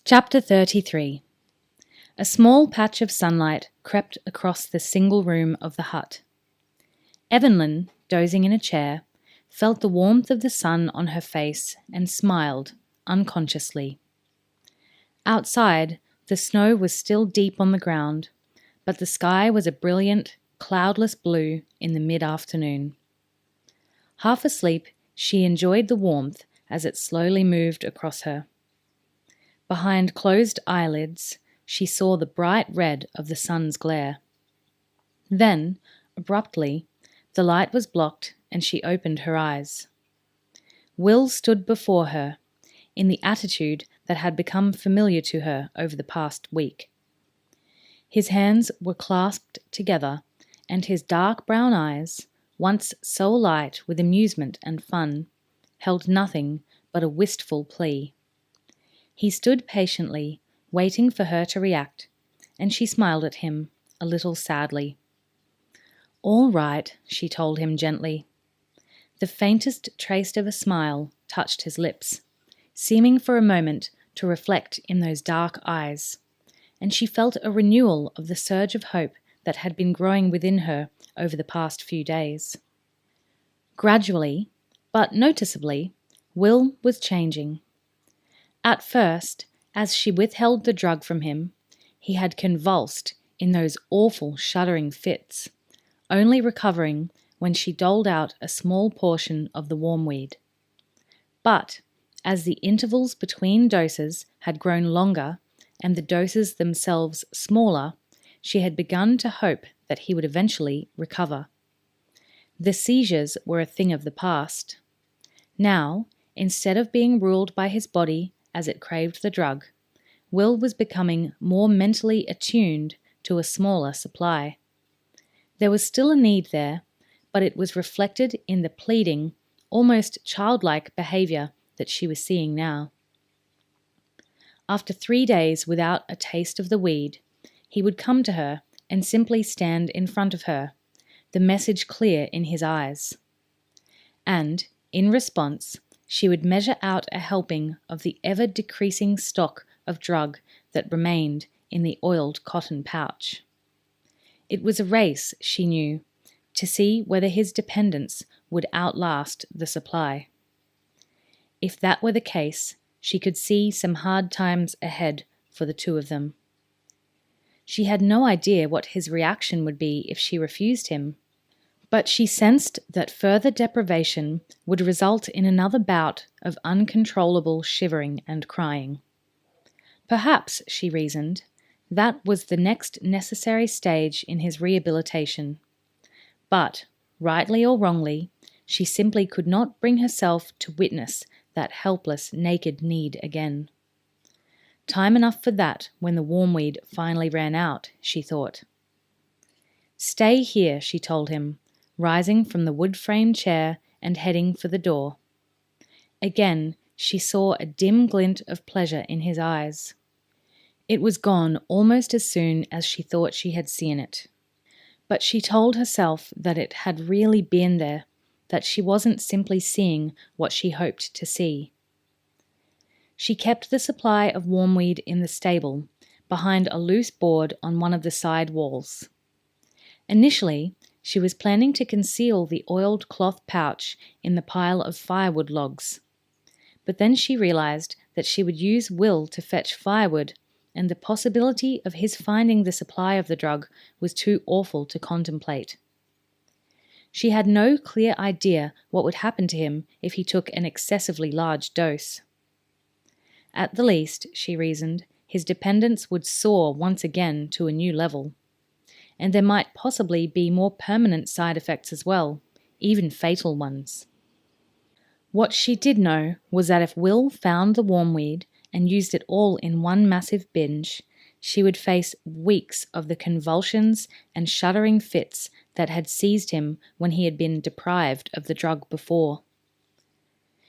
Chapter 33. A small patch of sunlight crept across the single room of the hut. Evelyn, dozing in a chair, felt the warmth of the sun on her face and smiled, unconsciously. Outside, the snow was still deep on the ground, but the sky was a brilliant, cloudless blue in the mid-afternoon. Half asleep, she enjoyed the warmth as it slowly moved across her. Behind closed eyelids, she saw the bright red of the sun's glare. Then, abruptly, the light was blocked and she opened her eyes. Will stood before her, in the attitude that had become familiar to her over the past week. His hands were clasped together, and his dark brown eyes, once so alight with amusement and fun, held nothing but a wistful plea. He stood patiently, waiting for her to react, and she smiled at him, a little sadly. "All right," she told him gently. The faintest trace of a smile touched his lips, seeming for a moment to reflect in those dark eyes, and she felt a renewal of the surge of hope that had been growing within her over the past few days. Gradually, but noticeably, Will was changing. At first, as she withheld the drug from him, he had convulsed in those awful shuddering fits, only recovering when she doled out a small portion of the wormweed. But as the intervals between doses had grown longer and the doses themselves smaller, she had begun to hope that he would eventually recover. The seizures were a thing of the past. Now, instead of being ruled by his body as it craved the drug, Will was becoming more mentally attuned to a smaller supply. There was still a need there, but it was reflected in the pleading, almost childlike behavior that she was seeing now. After 3 days without a taste of the weed, he would come to her and simply stand in front of her, the message clear in his eyes. And, in response, she would measure out a helping of the ever-decreasing stock of drug that remained in the oiled cotton pouch. It was a race, she knew, to see whether his dependence would outlast the supply. If that were the case, she could see some hard times ahead for the two of them. She had no idea what his reaction would be if she refused him, but she sensed that further deprivation would result in another bout of uncontrollable shivering and crying. Perhaps, she reasoned, that was the next necessary stage in his rehabilitation. But, rightly or wrongly, she simply could not bring herself to witness that helpless, naked need again. Time enough for that when the wormweed finally ran out, she thought. "Stay here," she told him, rising from the wood-framed chair and heading for the door. Again, she saw a dim glint of pleasure in his eyes. It was gone almost as soon as she thought she had seen it. But she told herself that it had really been there, that she wasn't simply seeing what she hoped to see. She kept the supply of wormweed in the stable, behind a loose board on one of the side walls. Initially, she was planning to conceal the oiled cloth pouch in the pile of firewood logs. But then she realized that she would use Will to fetch firewood, and the possibility of his finding the supply of the drug was too awful to contemplate. She had no clear idea what would happen to him if he took an excessively large dose. At the least, she reasoned, his dependence would soar once again to a new level. And there might possibly be more permanent side effects as well, even fatal ones. What she did know was that if Will found the wormweed and used it all in one massive binge, she would face weeks of the convulsions and shuddering fits that had seized him when he had been deprived of the drug before.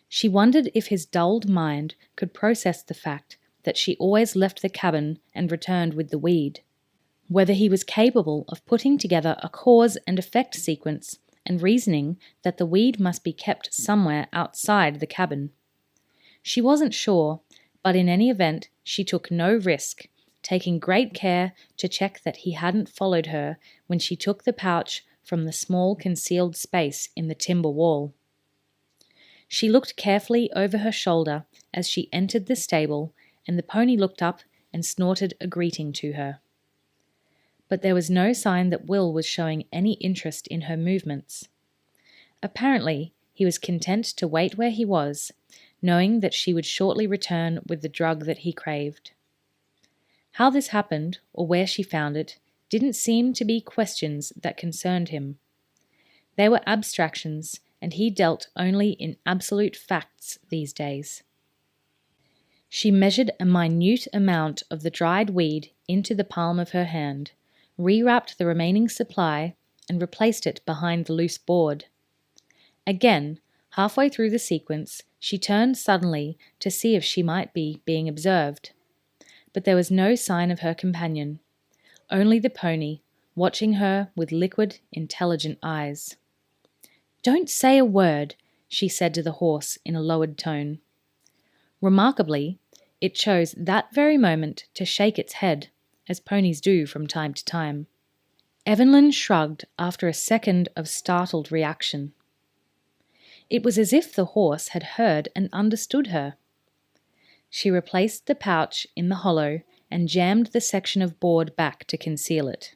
She wondered if his dulled mind could process the fact that she always left the cabin and returned with the weed, whether he was capable of putting together a cause and effect sequence and reasoning that the weed must be kept somewhere outside the cabin. She wasn't sure, But in any event, she took no risk, taking great care to check that he hadn't followed her when she took the pouch from the small concealed space in the timber wall. She looked carefully over her shoulder as she entered the stable, and the pony looked up and snorted a greeting to her. But there was no sign that Will was showing any interest in her movements. Apparently, he was content to wait where he was, knowing that she would shortly return with the drug that he craved. How this happened, or where she found it, didn't seem to be questions that concerned him. They were abstractions, and he dealt only in absolute facts these days. She measured a minute amount of the dried weed into the palm of her hand, rewrapped the remaining supply, and replaced it behind the loose board. Again, halfway through the sequence, she turned suddenly to see if she might be being observed. But there was no sign of her companion, only the pony, watching her with liquid, intelligent eyes. "Don't say a word," she said to the horse in a lowered tone. Remarkably, it chose that very moment to shake its head, as ponies do from time to time. Evelyn shrugged after a second of startled reaction. It was as if the horse had heard and understood her. She replaced the pouch in the hollow and jammed the section of board back to conceal it.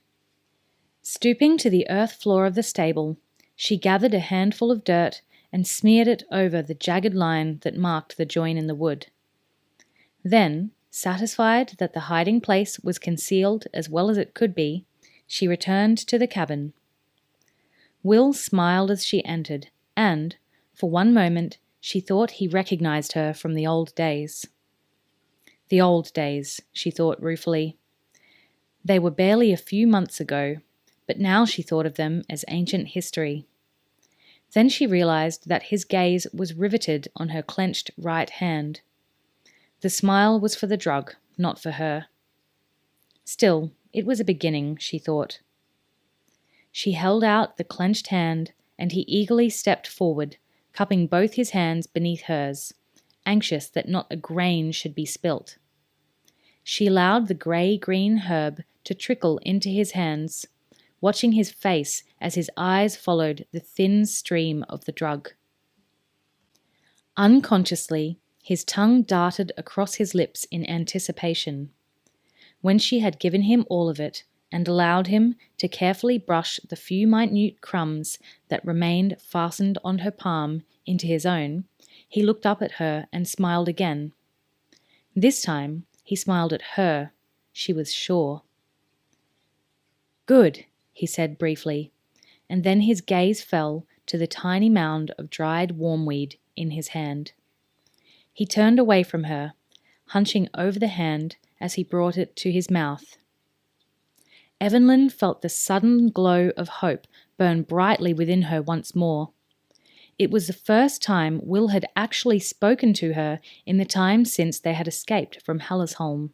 Stooping to the earth floor of the stable, she gathered a handful of dirt and smeared it over the jagged line that marked the join in the wood. Then, satisfied that the hiding place was concealed as well as it could be, she returned to the cabin. Will smiled as she entered, and, for one moment, she thought he recognized her from the old days. The old days, she thought ruefully. They were barely a few months ago, but now she thought of them as ancient history. Then she realized that his gaze was riveted on her clenched right hand. The smile was for the drug, not for her. Still, it was a beginning, she thought. She held out the clenched hand, and he eagerly stepped forward, cupping both his hands beneath hers, anxious that not a grain should be spilt. She allowed the grey-green herb to trickle into his hands, watching his face as his eyes followed the thin stream of the drug. Unconsciously, his tongue darted across his lips in anticipation. When she had given him all of it, and allowed him to carefully brush the few minute crumbs that remained fastened on her palm into his own, he looked up at her and smiled again. This time, he smiled at her, she was sure. "Good," he said briefly, and then his gaze fell to the tiny mound of dried wormweed in his hand. He turned away from her, hunching over the hand as he brought it to his mouth. Evelyn felt the sudden glow of hope burn brightly within her once more. It was the first time Will had actually spoken to her in the time since they had escaped from Hellisholm.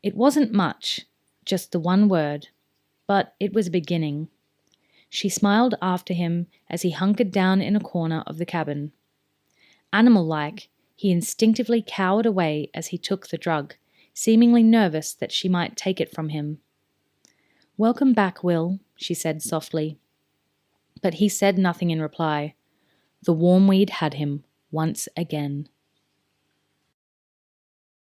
It wasn't much, just the one word, but it was a beginning. She smiled after him as he hunkered down in a corner of the cabin. Animal-like, he instinctively cowered away as he took the drug, seemingly nervous that she might take it from him. "Welcome back, Will," she said softly. But he said nothing in reply. The wormweed had him once again.